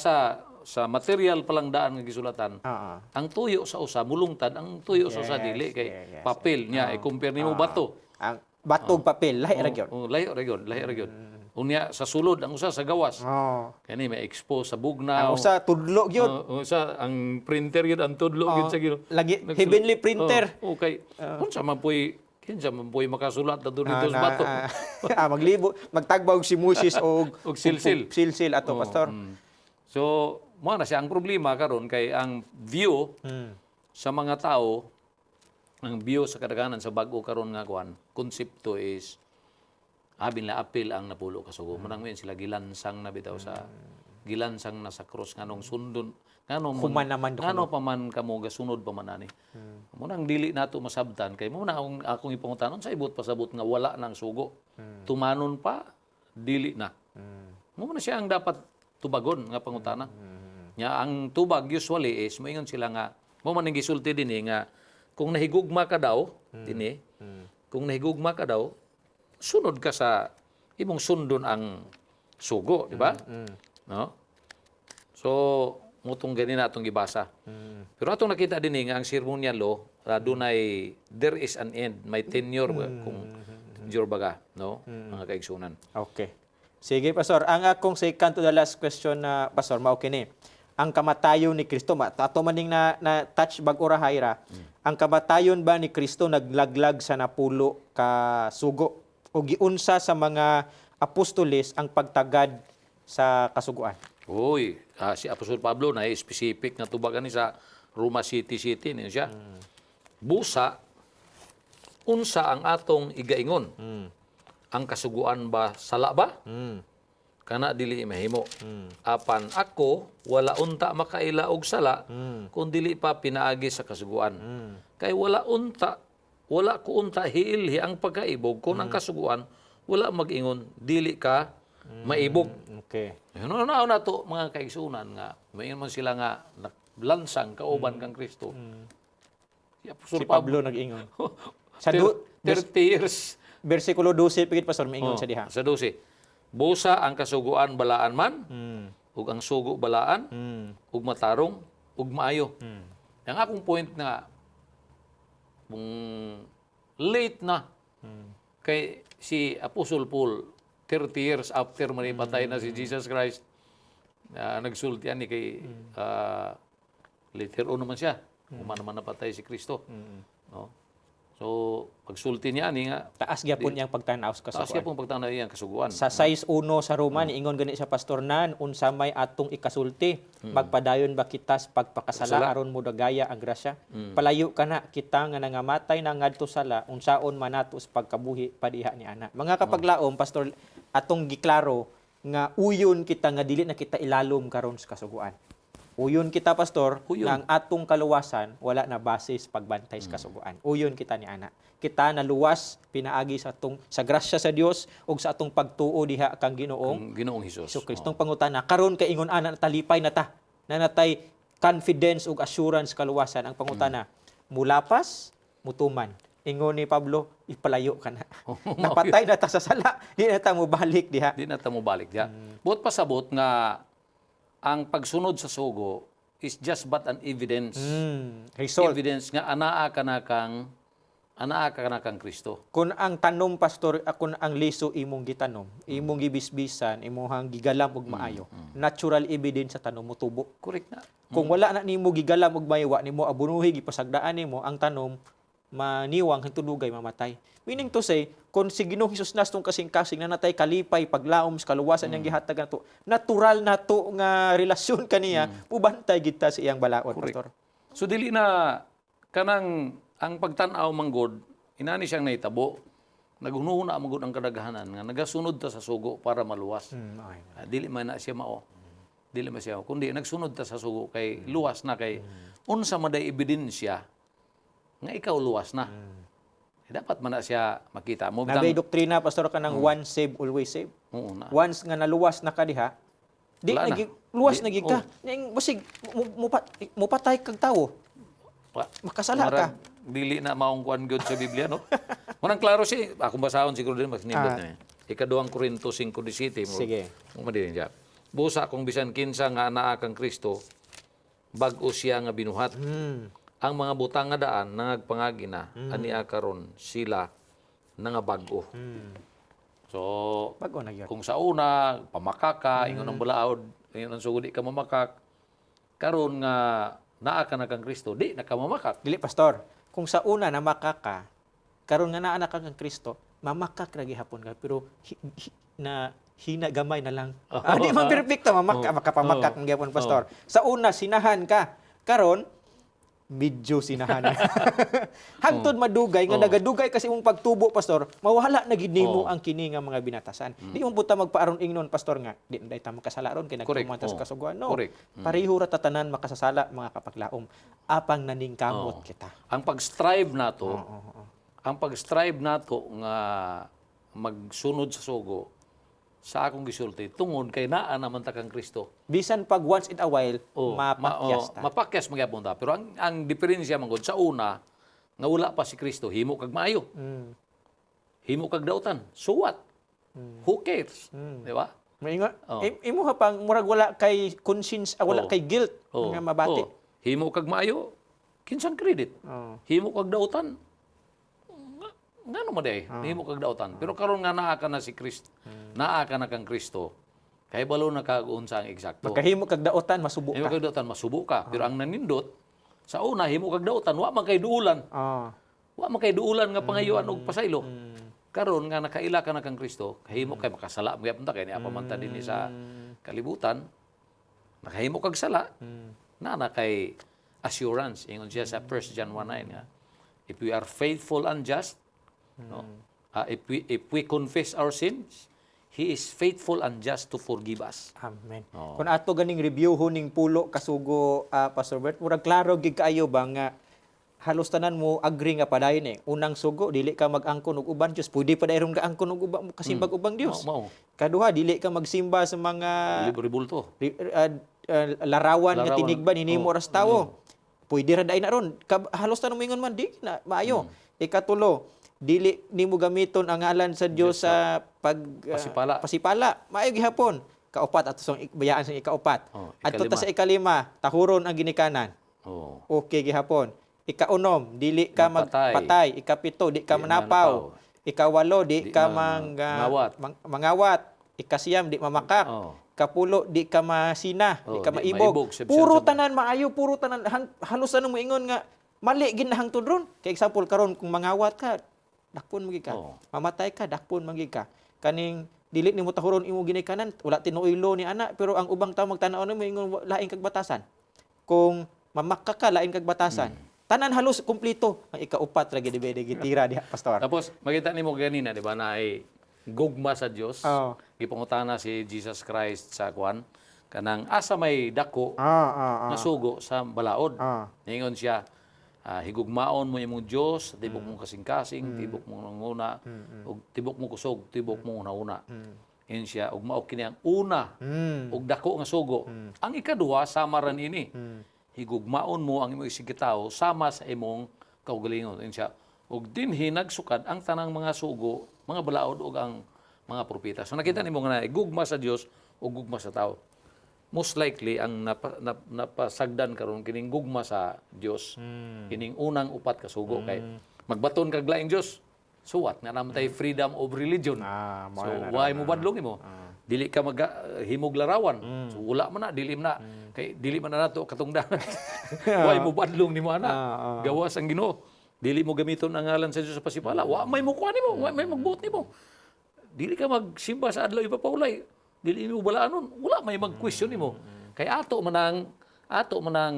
sa material pa lang daan nga gisulatan. Ang tuyo sa usa mulungtad, ang tuyo sa usa dili kay papel niya i-compare nimo bato. Ang batog papel lahi ra gyud. Lahi ra gyud. Unya sa sulod ang usa sa gawas. Kani may expose sa bugnaw. Ang usa tudlo gyud. Usa ang printer gyud ang tudlo gyud sa gyud. Lagi heavenly printer. Okay. Unsa man kinsa man poy makasulat dito sa bato. Maglibo, magtagbaw si Moses og silsil. Silsil ato pastor. So, mo na siya ang problema karon kay ang view sa mga tao, ang view sa kadaghanan sa bag-o karon nga kuan, konsepto is abin la apil ang napulo kasugo. Munang sila gilansang na bitaw sa gilansang na sa krus nganong sundon nganong Human naman do ngano pa man kamo gasunod pa man ani. Munang dili nato masabtan kay mo na akong ipangutanon sa ibot pasabot nga wala nang sugo. Tumanon pa dili na. Mo na siya ang dapat tubagon nga pangutana. Nya ang tubag usually is moingon sila nga mo man ning gisulti dinhi nga kung nahigugma ka daw dinhi kung nahigugma ka daw sunod ka sa imong sundon ang sugo, di ba? No? So mutong gani na atong gibasa. Pero atong nakita dinhi nga ang ceremonial law dunay there is an end, may tenure kung tenure baga, no? Mga kaigsunan. Okay. Sige, Pastor. Ang akong second to the last question na, Pastor, mao kini. Ang kamatayon ni Kristo, ato maning na touch bag ora hayra. Ang kamatayon ba ni Kristo naglaglag sa napulo ka sugo o giunsa sa mga apostoles ang pagtagad sa kasuguan? Uy, si Apostol Pablo na specific na tubagan ni sa Roma City niyo siya. Busa unsa ang atong igaingon? Ang kasuguan ba sala ba? Kana dili mahimo. Apan ako wala unta makaila og sala kun dili pa pinaagi sa kasuguan. Kay wala ko unta hiilhi ang pagkaibog kun ang kasuguan wala mag-ingon dili ka maibog. Okay. Ano na to mga kaigsunan nga mayon man sila nga lansang kauban kang Kristo. Si Pablo nag-ingon. Sa 30 years versikulo 12 pigit Pastor maingon sa diha. Sa 12. Busa ang kasuguan balaan man, ug ang sugo balaan, ug matarong, ug maayo. Ang akong point nga, kung late na, kay si Apostle Paul, 30 years after manipatay na si Jesus Christ, nagsulti ni kay later on naman siya, naman napatay si Kristo. No? So So, pagsulti niya ni nga, Taas gyapon yang pagtanaw sa taas kasuguan. siya pong pagtanaw iyang kasuguan. Sa size 1 sa Roma, niingon gani sa pastor nan, unsa may atong ikasulti, magpadayon ba kita sa pagpakasala Sala. aron mo dagaya ang grasya? Palayo ka na kita nga nangamatay na ngadto sala, unsaon manato sa pagkabuhi padiha ni ana. Mga kapaglaom, pastor, atong giklaro nga uyon kita nga dili na kita ilalom karon sa kasuguan. Uyon kita, pastor, Uyon. nga ang atong kaluwasan wala na base sa pagbantay sa kasuguan. Uyon kita ni ana. Kita naluwas pinaagi sa atong sa grasya sa Dios ug sa atong pagtuo diha kang Ginoong Ang Ginoong Hesus. Hesus Kristong pangutana karon kay ingon ana talipay na ta. Na natay confidence ug assurance kaluwasan ang pangutana. Mulapas, mutuman. Ingon ni Pablo, ipalayo ka na. Napatay na ta sa sala, di na ta mo balik diha. Di na ta mo balik diya. Buot pasabot nga ang pagsunod sa sugo is just but an evidence. Result. Evidence nga anaa ka na kang Kristo. Kung ang tanom, pastor, kung ang liso imong gitanom, imong gibisbisan, imong gigalam ug maayo, natural evidence sa tanom mo tubo. Correct na. Kung wala na nimo gigalam ug mayawa nimo abunuhi gipasagdaan nimo ang tanom maniwang hangtod dugay mamatay. Meaning to say, kung si Ginoong Hesus nastong kasing-kasing na natay kalipay paglaom sa kaluwasan niyang gihatag nato, natural nato nga relasyon kaniya, pubantay kita sa iyang balaod, pastor. So dili na kanang ang pagtan-aw manggod inani siyang nahitabo. Nagunuhuna manggod ang kadaghanan nga nagasunod ta sa sugo para maluwas. Okay. Dili man na siya mao. Dili man siya. Kundi nagsunod ta sa sugo kay luwas na kay unsa man day ebidensya nga ikaw luwas na. Dapat man na siya makita mo. Nabay doktrina, pastor, ka ng once save, always save. Oo na. Once nga naluwas na ka diha, di Wala na. luwas Di- na gid ka. Ning basig mupatay kag tawo. Makasala ka. Dili na maong kuan gyud sa Biblia, no? Munang klaro siya. Akong basahon siguro din mas nindot na. Ikaduhang Korinto 5:17 mo. Sige. Mo madin diya. Busa kung bisan kinsa nga anaa kang Kristo, bag-o siya nga binuhat. Ang mga butang nga daan nangagpangagi na ania karon sila nga bag-o. So, Bago na gyud. kung sa una pamakaka, ingon ang balaod, ingon ang sugod di ka mamakak. Karon nga naa ka na kang Kristo, di na ka mamakak. Dili, pastor. Kung sa una na makaka, karon nga naa na ka kang Kristo, mamakak ra gihapon ka pero hina gamay na lang. Di man perfecto makapamakak ng gihapon, pastor. Sa una sinahan ka, karon medyo sinahan. Hangtod madugay nga nagadugay kasi imong pagtubo, pastor, mawala na gid nimo ang kini nga mga binatasan. Di mo buta magpaaron ingnon, pastor, nga di na ta makasala ron kay nagtumanta sa kasuguan. No. Correct. Pareho ra tatanan makasasala, mga kapaglaom. Apang naningkamot kita. Ang pag-strive nato, ang pag-strive nato nga magsunod sa sugo sa akong gisulti tungod kay naa naman ta kang Kristo. Bisan pag once in a while, mapakyas ta. Mapakyas magyapon ta. Pero ang diferensya man gud sa una nga wala pa si Kristo, himo kag maayo. Himo kag dautan. So what? Who cares? Di ba? Maingon, imo ha pang murag wala kay conscience, wala kay guilt nga mabati. Himo kag maayo, kinsang credit. Himo kag dautan, ngano mo day? Himo kag dautan. Pero karon nga naa ka na si Kristo, naa ka na kang Kristo, kay balo na kag unsa ang eksakto. Pagkahimo kag daotan, masubo Himo ka. kag dautan, masubo ka. Pero ang nanindot, sa una, himo kag dautan, wa man kay duulan. Wa man kay duulan nga pangayuan og pasaylo. Karon nga nakaila ka na kang Kristo, kahimo kay makasala mo gyapon ta kay niya pamanta dinhi sa kalibutan. Nakahimo kag sala. Na kay assurance ingon siya sa 1 John 1:9 nga. If we are faithful and just, no? If we confess our sins, He is faithful and just to forgive us. Amen. Kung ato ganing review huning pulo kasugo, Pastor Bert, murag klaro gid kaayo ba nga halos tanan mo agree nga padayon unang sugo dili ka mag-angkon og uban Dios, pwede pa dayon ka angkon og uban kasimbag ubang Dios. Mao. Kaduha, dili ka magsimba sa mga Libre-bulto. larawan nga tinigban hinimo ras tawo. Pwede ra dayon na ron. Halos tanan mo ingon man di na maayo. Ikatulo, dili nimo gamiton ang ngalan sa Dios sa pasipala. Maayo gihapon. Kaupat ato sa bayaan sa ikaupat. Adto ta sa ikalima, tahuron ang ginikanan. Okay gihapon. Ikaunom, dili ka magpatay. Ikapito, di ka manapaw. Ikawalo, di ka mangawat. Ikasiyam, di mamakak. Kapulo, di ka masina, di ka maibog. Puro tanan maayo, puro tanan. Halos anong moingon nga, Mali ginahangtod ron. Kay example karon kung mangawat ka, dakpon magi ka. Oo. Mamatay ka, dakpon magi ka. Kaning dili nimo tahuron imo ginikanan, wala tinuilo ni ana, pero ang ubang tawo magtan-aw nimo ingon laing kag batasan. Kung mamakka ka laing kag batasan. Tanan halos kumpleto. Ang ikaupat ra gid gitira diha, pastor. Tapos, makita nimo ganina, di ba, na ay gugma sa Dios. Oo. Gipangutana si Jesus Christ sa kwan, kanang asa may dako na sugo sa balaod. Ningon siya, higugmaon mo imong Dios, tibok mong kasing-kasing, tibok mong nanguna, ug tibok mo kusog, tibok mo nauna. Ingon siya, ug mao kini ang una, ug dako nga sugo. Ang ikaduha sama ran ini. Higugmaon mo ang imong isigitaw sama sa imong kaugalingon. Ingon siya, ug dinhi nagsukad ang tanang mga sugo, mga balaod ug ang mga propeta. So nakita nimo nga na gugma sa Dios ug gugma sa tao. Most likely ang napasagdan karon kining gugma sa Dios, kining unang upat ka sugo kay magbaton kag laing Dios. Suwat nga naman tay freedom of religion. So why mo badlong imo? Dili ka himog larawan. So wala man na, dili man na. Kay dili man na nato katungdanan. Why mo badlong nimo ana? Gawas ang Ginoo. Dili mo gamiton ang ngalan sa Dios sa pasipala. Wa may mo kuha nimo, wa may magbuot nimo. Dili ka magsimba sa adlaw ipapaulay. Dili mo balaanon. Wala may mag-question nimo. Kay ato man ang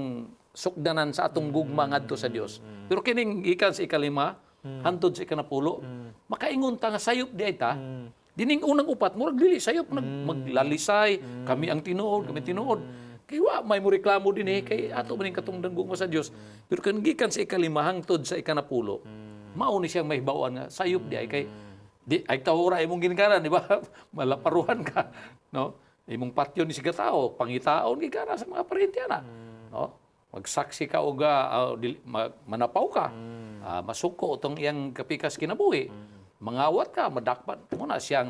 sukdanan sa atong gugma ngadto sa Dios. Pero kining gikan sa ikalima, hantod sa ikanapulo, makaingon ta nga sayop di ay ta. Dining unang upat, murag dili sayop maglalisay, kami ang tinuod, kami tinuod. Kay wa may mo reklamo din kay ato man katungdan gugma sa Dios. Pero kan gikan sa ikalima hangtod sa ikanapulo, mao ni siyang mahibawan nga sayop di ay kay di ay tawra imong ginikanan, di ba? Malaparuhan ka, no? Imong patyon ni sigatao, pangitaon gikana sa mga parentiyana, no? Magsaksi ka og manapaw ka. Masuko utong iyang kapikas kinabuhi. Mangawat ka, madakpan. Muna siyang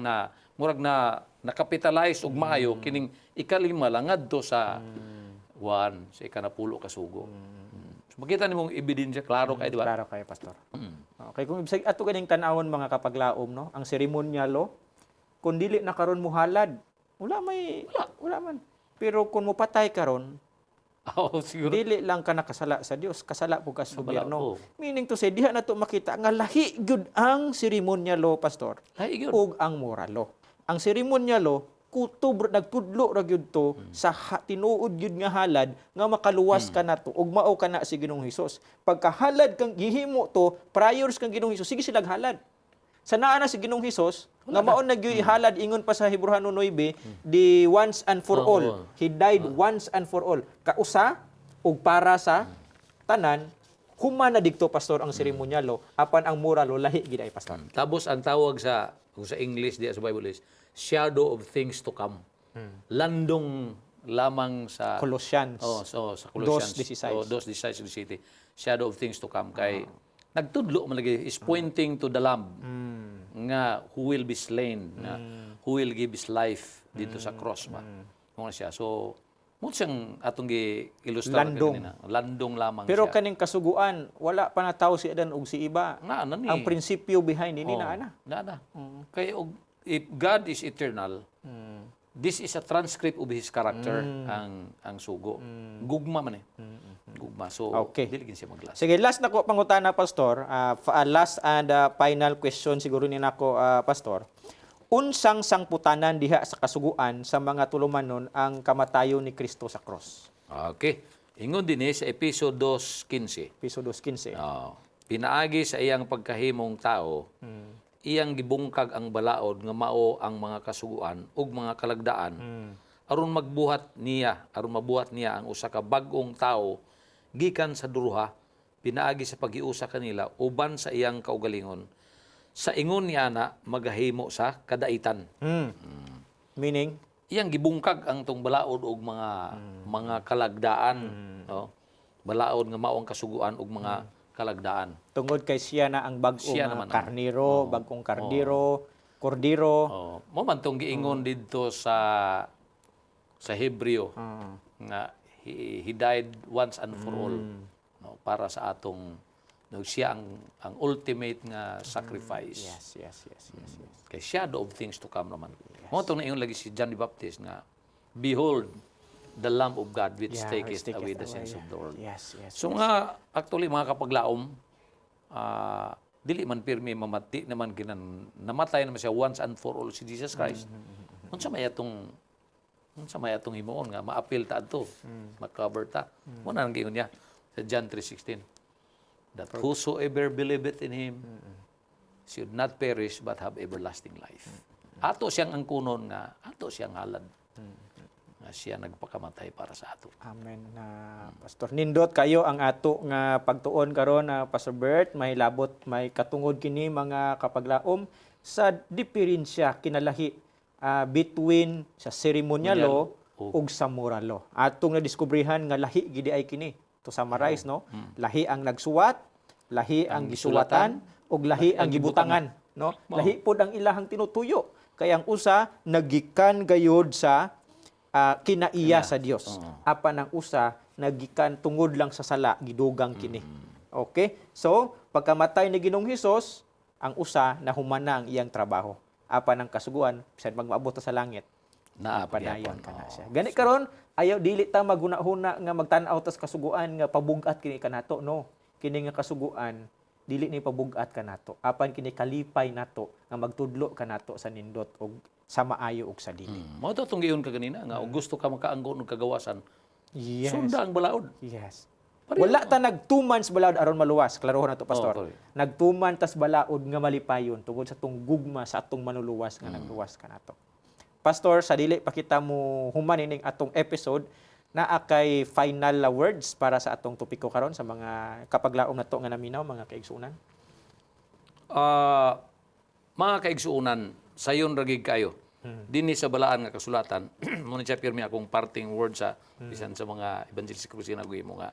murag na nakapitalize og maayo kining ikalima lang ngadto sa sa ikanapulo ka sugo. So, makita nimong ebidensya klaro kay di ba? Klaro kay pastor. Okay, kung ibig ato ganing tan-awon mga kapaglaom, no, ang seremonyalo, kung dili na karon muhalad, wala man. Pero kung mupatay karon, Siguro. dili lang ka nakasala sa Dios, kasala po ka sa gobyerno. Oo. Meaning to say, diha na to makita nga lahi gyud ang seremonyalo, pastor, Lahi gyud. ug ang moralo. Ang seremonyalo, nagpudlo ra gyud to sa tinuod gyud nga halad nga makaluwas ka nato ug mao ka na si Ginoong Hesus. Pagka halad kang gihimo to, priors kang Ginoong Hesus, sige silang halad. Sa naa na si Ginoong Hesus, nga maon nagyoy halad ingon pa sa Hebreo 9, the once and for all. He died once and for all. Kausa ug para sa tanan, humana digto pastor ang seremonyalo, apan ang moralo lahi gid ay pastor. Tapos ang tawag kung sa English di sa Bible is shadow of things to come. Landong lamang sa Colossians. sa Colossians 2:16. 2:16 shadow of things to come kay nagtudlo man lagi is pointing to the lamb nga who will be slain, who will give his life dito sa cross ba. Mo siya. So mo siyang atong gi-illustrate kanina. Landong lamang Pero siya. kaning kasuguan, wala pa na tao si Adan ug si Iba. Ni. Ang prinsipyo behind ini na ana. Nada. Kaya if God is eternal, this is a transcript of His character, ang sugo. Gugma man Gugma. So, Okay. dili gid siya maglas. Sige, last na ko pangutana, pastor. Last and final question siguro ni nako, pastor. Unsang sangputanan diha sa kasuguan sa mga tulumanon ang kamatayon ni Kristo sa cross? Okay. Ingon din sa episode 2:15. Piso 2:15. Pinaagi sa iyang pagkahimong tao, iyang gibungkag ang balaod nga mao ang mga kasuguan ug mga kalagdaan aron mabuhat niya ang usa ka bag-ong tawo gikan sa duruha, pinaagi sa paghiusa kanila uban sa iyang kaugalingon. Sa ingon niya na magahimo sa kadaitan. Meaning, Iyang gibungkag ang tong balaod ug mga kalagdaan, no? Balaod nga mao ang kasuguan ug mga kalagdaan. tungod kay siya na ang bag-ong Siya naman ang- karniro, bag-ong kordiro. Mo man tong giingon didto sa Hebreo nga he died once and for all, no, para sa atong siya ang ultimate nga sacrifice. Yes. Kay shadow of things to come naman. Mo tong naingon lagi si John the Baptist nga behold the Lamb of God which Yeah, taketh which taketh away the away. sins of the world. Yes, yes. So nga, actually, mga kapaglaom, dili man pirmi mamati naman namatay naman siya once and for all si Jesus Christ. Unsa may atong himuon nga maapil ta adto, ma-cover ta. Mo na giyon niya sa John 3:16. That whosoever believeth in him should not perish but have everlasting life. Ato siyang angkunon nga ato siyang halad. Nga siya nagpakamatay para sa ato. Amen na Pastor. Nindot kayo ang ato nga pagtuon karon na Pastor Bert, may labot may katungod kini mga kapaglaom sa diferensya kinalahi between sa ceremonial law ug sa moral law. Atong nadiskubrihan nga lahi gidi ay kini. To summarize no, lahi ang nagsuwat, lahi ang gisuwatan ug lahi ang gibutangan, no? Lahi pod ang ilahang tinutuyo. Kaya ang usa nagikan gayud sa kinaiya sa Dios. Apan ang usa nagikan tungod lang sa sala gidugang kini. Okay? So, pagkamatay ni Ginoong Hesus, ang usa nahumana ang iyang trabaho. Apan ang kasuguan, bisan magmaabot sa langit, panayon ka na siya. Gani karon, ayaw dili ta maguna-huna nga magtan-aw tas kasuguan nga pabugat kini kanato, no. Kini nga kasuguan dili ni pabugat kanato. Apan kini kalipay nato nga magtudlo kanato sa nindot og sa maayo ug sa dili. Mao to tong giyon ka ganina nga og gusto ka makaanggo og kagawasan. Yes. Sunda ang balaod. Yes. Wala ta nag 2 months balaod aron maluwas. Klarohon na to, Pastor. Nag 2 months tas balaod nga malipayon tungod sa tong gugma sa atong manuluwas nga nagluwas kanato. Pastor, sa dili pa kita mo human ining atong episode, naa kay final words para sa atong topiko karon sa mga kapaglaom nato nga naminaw, mga kaigsuonan. Mga kaigsuonan, sayon ragig kayo. Dinhi sa balaan nga kasulatan, mo ni siya pirmi akong parting word sa bisan sa mga evangelistic Christian nga mo nga.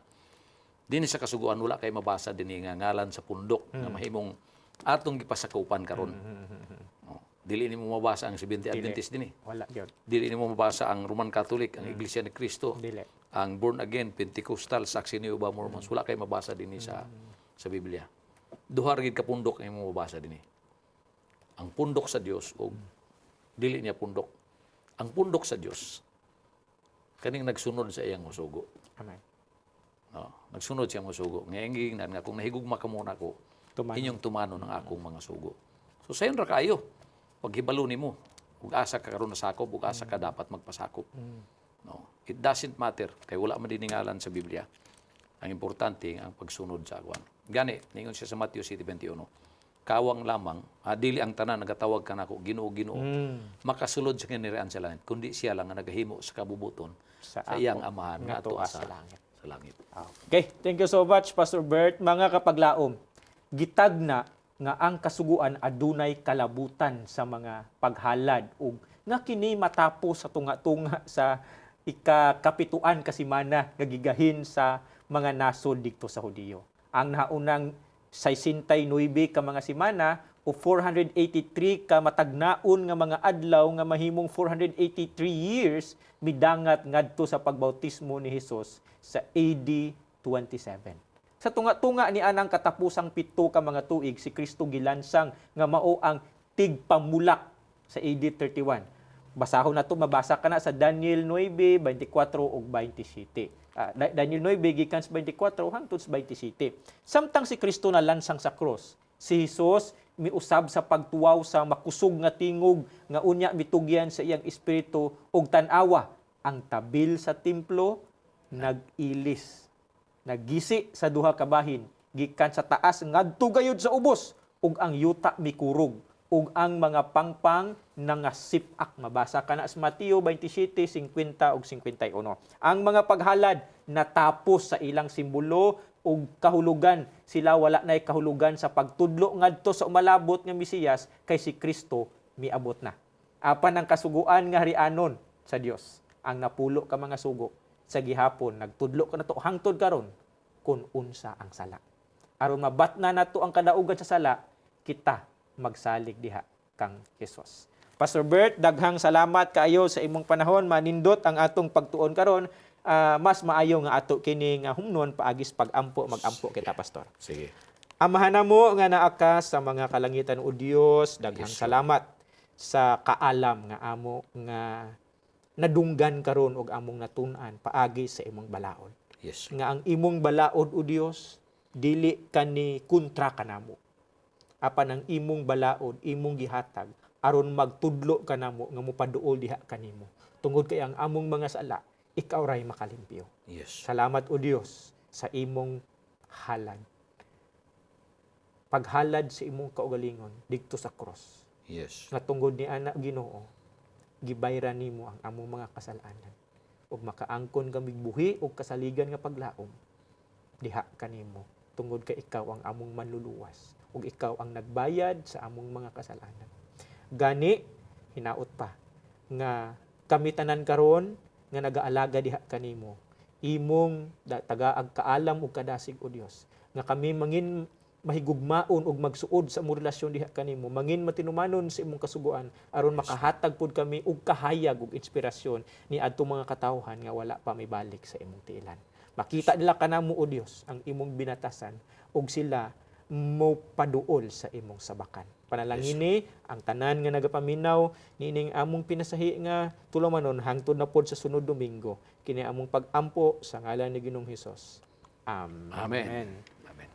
Dinhi sa kasuguan wala kay mabasa dinhi nga ngalan sa pundok nga mahimong atong gipasakupan karon. Dili nimo mabasa ang Seventh-day Adventist dinhi. Wala gyud. Dili nimo mabasa ang Roman Catholic, ang Iglesia ni Cristo. Dili. Ang Born Again, Pentecostal, Saksi ni Jehovah, Mormons, wala kay mabasa dinhi sa Biblia. Duha ra gid ka pundok ang imo mabasa dinhi. Ang pundok sa Dios o dili niya pundok. Ang pundok sa Dios kaning nagsunod sa iyang musugo. Amen. Nagsunod siya musugo. Ngayon nga kung nahigugma ka muna ko, inyong tumano ng akong mga sugo. So sayon ra kayo. Paghibalo nimo, ug asa ka karon nasakop, ug asa ka dapat magpasakop. No, it doesn't matter kay wala man diningalan sa Biblia. Ang importante ang pagsunod sa agwan. Gani ningon siya sa Matthew 7:21. Kawang lamang, dili ang tanan nagatawag kanako Ginoo. Makasulod sa kinirian sa langit, kundi siya lang nga nagahimo sa kabubuton sa iyang amahan nga ato sa langit. Okay, thank you so much, Pastor Bert. Mga kapaglaom, gitagna nga ang kasuguan adunay kalabutan sa mga paghalad ug nga kini matapos sa tunga-tunga sa ikakapituan kasimana nga gigahin sa mga nasod didto sa Hudiyo. Ang naunang 69 ka mga simana o 483 ka matagnaon nga mga adlaw nga mahimong 483 years midangat ngadto sa pagbautismo ni Hesus sa AD 27. Sa tunga-tunga ni anang katapusang 7 ka mga tuig si Kristo gilansang nga mao ang tigpamulak sa AD 31. Basahon na to, mabasa ka na sa Daniel 9:24 ug 27. Daniel 9 gikan sa 24 hangtod sa 27. Samtang si Kristo na lansang sa cross, si Hesus miusab sa pagtuwaw sa makusog nga tingog nga unya mitugyan sa iyang espiritu ug tan-awa ang tabil sa templo nag-ilis. Naggisi sa duha ka bahin gikan sa taas ngadto gayud sa ubos ug ang yuta mikurog ug ang mga pangpang nangasip-ak. Mabasa ka na sa Mateo 27:50 ug 51. Ang mga paghalad natapos sa ilang simbolo ug kahulugan. Sila wala nay kahulugan sa pagtudlo ngadto sa umalabot nga Mesiyas kay si Kristo miabot na. Apan ang kasuguan nga harianon sa Dios ang napulo ka mga sugo sa gihapon nagtudlo ka nato hangtod karon kun unsa ang sala. Aron mabatna nato ang kadaugan sa sala, kita magsalig diha kang Hesus. Pastor Bert, daghang salamat kaayo sa imong panahon. Manindot ang atong pagtuon karon. Mas maayo nga ato kini nga humnon paagis pagampo magampo kita, Pastor. Sige. Amahan mo nga naa ka sa mga kalangitan o Dios. Daghang salamat sa kaalam nga amo nga nadunggan karon og among natun-an paagi sa imong balaod. Yes. Nga ang imong balaod o Dios dili kani kontra kanamo. Apan ang imong balaod, imong gihatag aron magtudlo kanamo nga mopaduol diha kanimo. Tungod kay ang among mga sala, ikaw ray makalimpyo. Yes. Salamat o Dios sa imong halad. Paghalad sa imong kaugalingon didto sa cross. Yes. Nga tungod ni ana Ginoo, gibayran nimo ang among mga kasalanan ug makaangkon kami buhi ug kasaligan nga paglaom diha kanimo tungod kay ikaw ang among manluluwas ug ikaw ang nagbayad sa among mga kasalanan. Gani hinaot pa nga kami tanan karon nga nagaalaga diha kanimo imong tagaag kaalam ug kadasig o Dios nga kami mangin mahigugmaon ug magsuod sa among relasyon diha kanimo, mangin matinumanon sa imong kasuguan aron makahatag pud kami og kahayag ug inspirasyon ni adtong mga katawhan nga wala pa mibalik sa imong tiilan. Makita nila kanamo o Dios ang imong binatasan ug sila mo paduol sa imong sabakan. Panalangin ni ang tanan nga nagapaminaw nining among pinasahi nga tulumanon hangtod na pod sa sunod Domingo kini among pag-ampo sa ngalan ni Ginoong Hesus. Amen. Amen. Amen.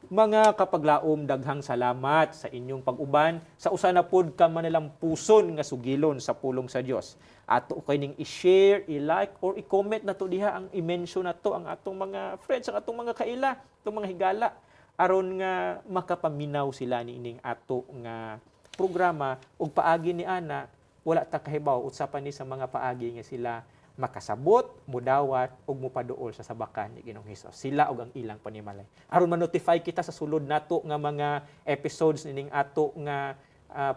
Mga kapaglaom, daghang salamat sa inyong pag-uban sa usa na pod ka manilang puson nga sugilon sa pulong sa Dios. Ato kay ning i-share, i-like or i-comment na to diha ang i-mention na to ang atong mga friends, ang atong mga kaila, atong mga higala aron nga makapaminaw sila niining ato nga programa ug paagi ni ana wala ta kahibaw usapan ni sa mga paagi nga sila makasabot, mudawat, ug mupaduol sa sabakan ni Ginoong Hesus. Sila ug ang ilang panimalay. Aron ma-notify kita sa sulod nato nga mga episodes nining ato nga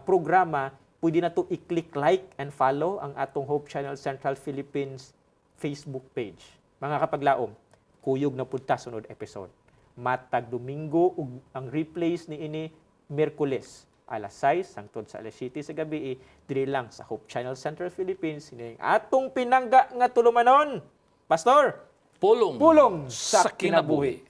programa, pwede na to i-click like and follow ang atong Hope Channel Central Philippines Facebook page. Mga kapaglaom, kuyog na pud ta sunod episode. Matag Domingo ug ang replays ni ini Miyerkules alas 6 hangtod sa alas 7 sa gabi diri lang sa Hope Channel Central Philippines ini atong pinangga nga tulumanon. Pastor, Pulong pulong sa kinabuhi.